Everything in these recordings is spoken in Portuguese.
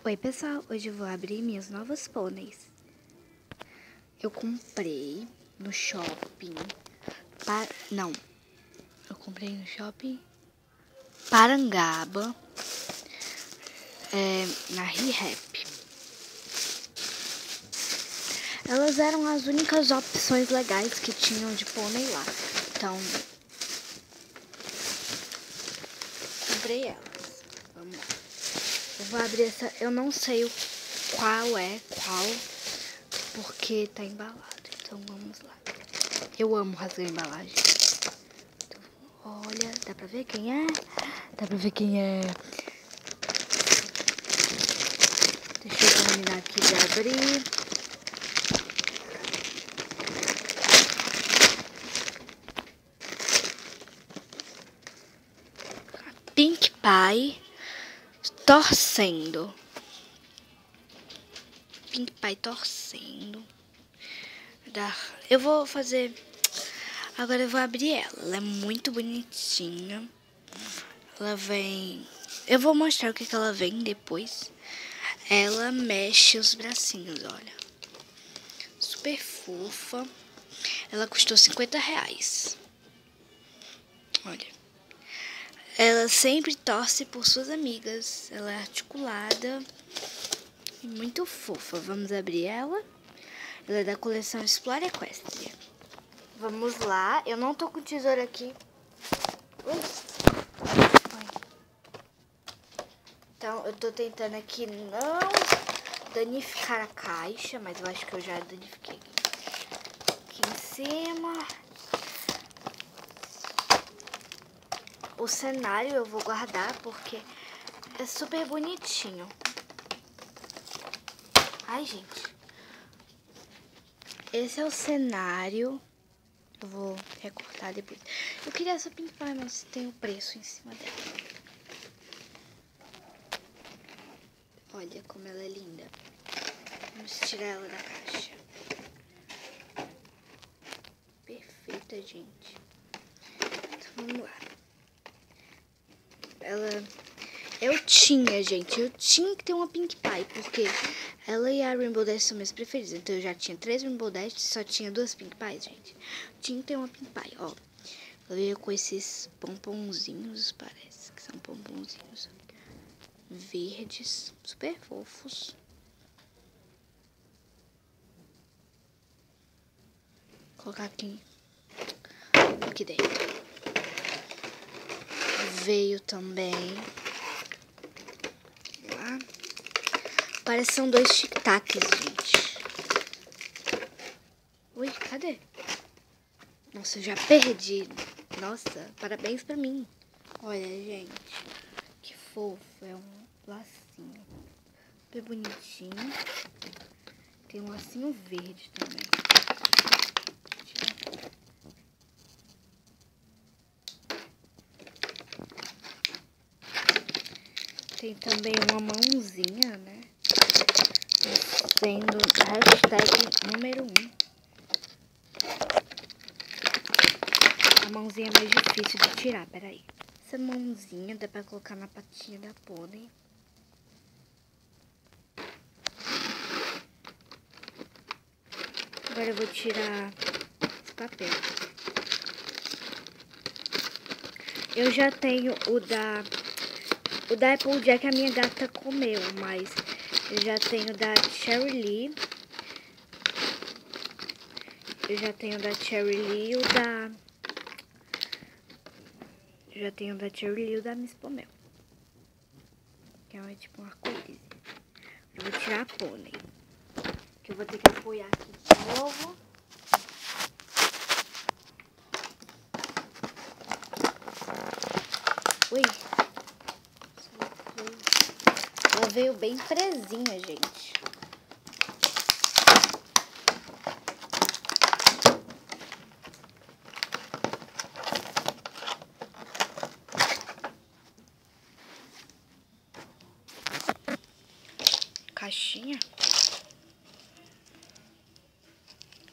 Oi pessoal, hoje eu vou abrir minhas novas pôneis. Eu comprei no shopping, eu comprei no shopping Parangaba, na ReHap. Elas eram as únicas opções legais que tinham de pônei lá, então comprei elas. Vamos lá. Eu vou abrir essa, eu não sei qual é qual, porque tá embalado, então vamos lá. Eu amo rasgar a embalagem. Então, olha, dá pra ver quem é? Dá pra ver quem é. Deixa eu terminar aqui de abrir. Pink Pie torcendo. Pink Pie torcendo. Eu vou fazer... Agora eu vou abrir ela. Ela é muito bonitinha. Ela vem... Eu vou mostrar o que ela vem depois. Ela mexe os bracinhos, olha. Super fofa. Ela custou R$50. Olha. Ela sempre torce por suas amigas. Ela é articulada e muito fofa. Vamos abrir ela. Ela é da coleção Explore Equestria. Vamos lá. Eu não tô com tesoura aqui. Ui. Então, eu tô tentando aqui não danificar a caixa, mas eu acho que eu já danifiquei aqui em cima. O cenário eu vou guardar porque é super bonitinho. Ai, gente. Esse é o cenário. Eu vou recortar depois. Eu queria essa Pink Pie, mas tem o preço em cima dela. Olha como ela é linda. Vamos tirar ela da caixa. Perfeita, gente. Então, vamos lá. Eu tinha que ter uma Pink Pie, porque ela e a Rainbow Dash são minhas preferidas. Então eu já tinha 3 Rainbow Dash, só tinha 2 Pink Pies, gente. Tinha que ter uma Pink Pie, ó. Ela veio com esses pomponzinhos, parece que são pomponzinhos verdes, super fofos. Vou colocar aqui dentro. Veio também... Lá. Parece que são 2 tic-tacs, gente. Ui, cadê? Nossa, eu já perdi. Nossa, parabéns pra mim. Olha, gente, que fofo. É um lacinho super bonitinho. Tem um lacinho verde também. Tem também uma mãozinha, né? Sendo hashtag número 1. A mãozinha é mais difícil de tirar, peraí. Essa mãozinha dá pra colocar na patinha da pônei. Agora eu vou tirar esse papel. Eu já tenho o da Applejack, a minha gata comeu, mas eu já tenho da Cherry Lee. Eu já tenho da Cherry Lee e o da... Eu já tenho da Cherry Lee e o da Miss Pomel. Que é tipo um arco-íris. Eu vou tirar a pônei. Que eu vou ter que apoiar aqui de novo. Ui. Ela veio bem presinha, gente. Caixinha.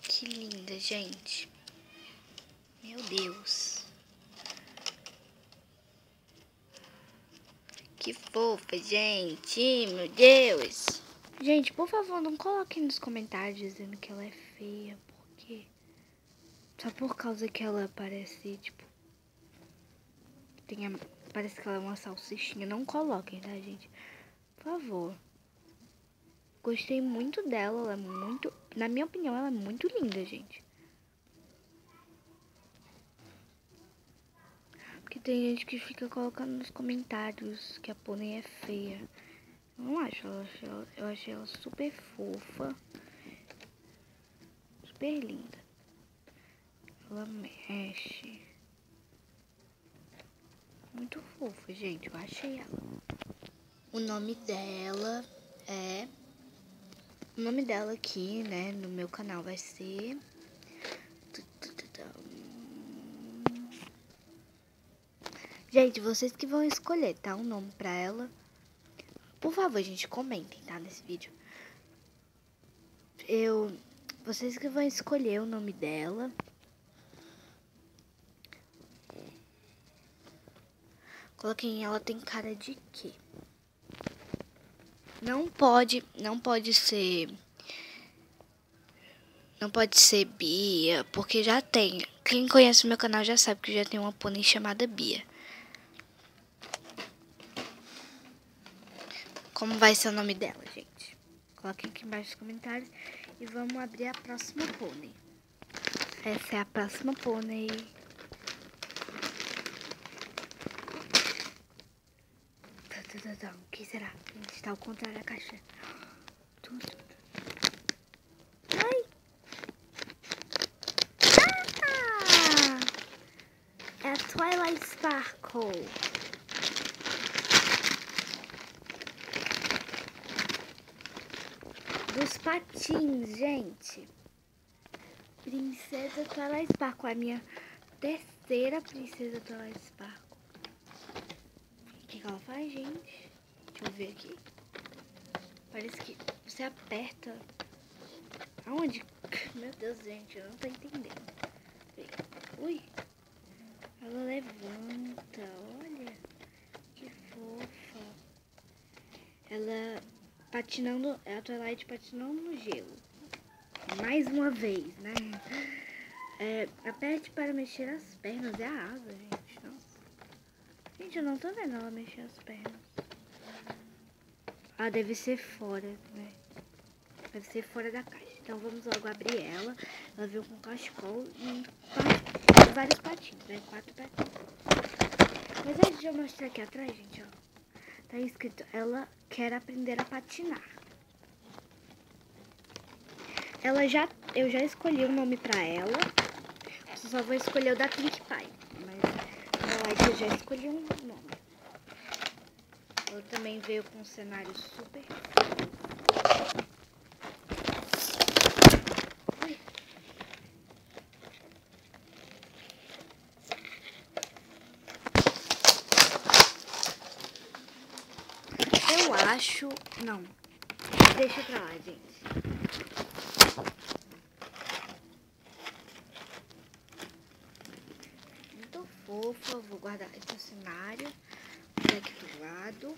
Que linda, gente. Meu Deus. que fofa, gente. Meu Deus. Gente, por favor, não coloquem nos comentários dizendo que ela é feia. Por quê? Só por causa que ela parece, tipo... Parece que ela é uma salsichinha. Não coloquem, tá, gente? Por favor. Gostei muito dela. Ela é muito... Na minha opinião, ela é muito linda, gente. Porque tem gente que fica colocando nos comentários que a pônei é feia. Eu não acho. Eu achei ela super fofa. Super linda. Ela mexe. Muito fofa, gente. Eu achei ela. O nome dela é... O nome dela aqui, né, no meu canal vai ser... Gente, vocês que vão escolher, tá? Um nome pra ela. Por favor, gente, comentem, tá? Nesse vídeo. Vocês que vão escolher o nome dela. Coloquem, ela tem cara de quê? Não pode ser Bia, porque já tem. Quem conhece o meu canal já sabe que já tem uma pônei chamada Bia. Como vai ser o nome dela, gente? Coloquem aqui embaixo nos comentários e vamos abrir a próxima pônei. Essa é a próxima pônei. O que será? A gente está ao contrário da caixa. Ai! Ah! É a Twilight Sparkle. Dos patins, gente. Princesa Twilight Sparkle. É a minha terceira princesa Twilight Sparkle. O que ela faz, gente? Deixa eu ver aqui. Parece que você aperta. Aonde? Meu Deus, gente, eu não tô entendendo. Ui. Ela levanta. Olha. Que fofa. Ela patinando. É a Twilight patinando no gelo. Mais uma vez, né? Aperte para mexer as pernas. É a asa, gente. Nossa. Gente, eu não tô vendo ela mexer as pernas. Ah, deve ser fora, né? Deve ser fora da caixa. Então vamos logo abrir ela. Ela veio com cachecol e vários patins, né? 4 patins. Mas antes de eu mostrar aqui atrás, gente, ó. Tá escrito, ela quer aprender a patinar. Eu já escolhi o nome pra ela. Eu só vou escolher o da Pink Pie. Mas eu já escolhi um nome. Ela também veio com um cenário super... Eu acho... Não. Deixa pra lá, gente. Muito fofa. Vou guardar aqui o cenário. Aqui do lado.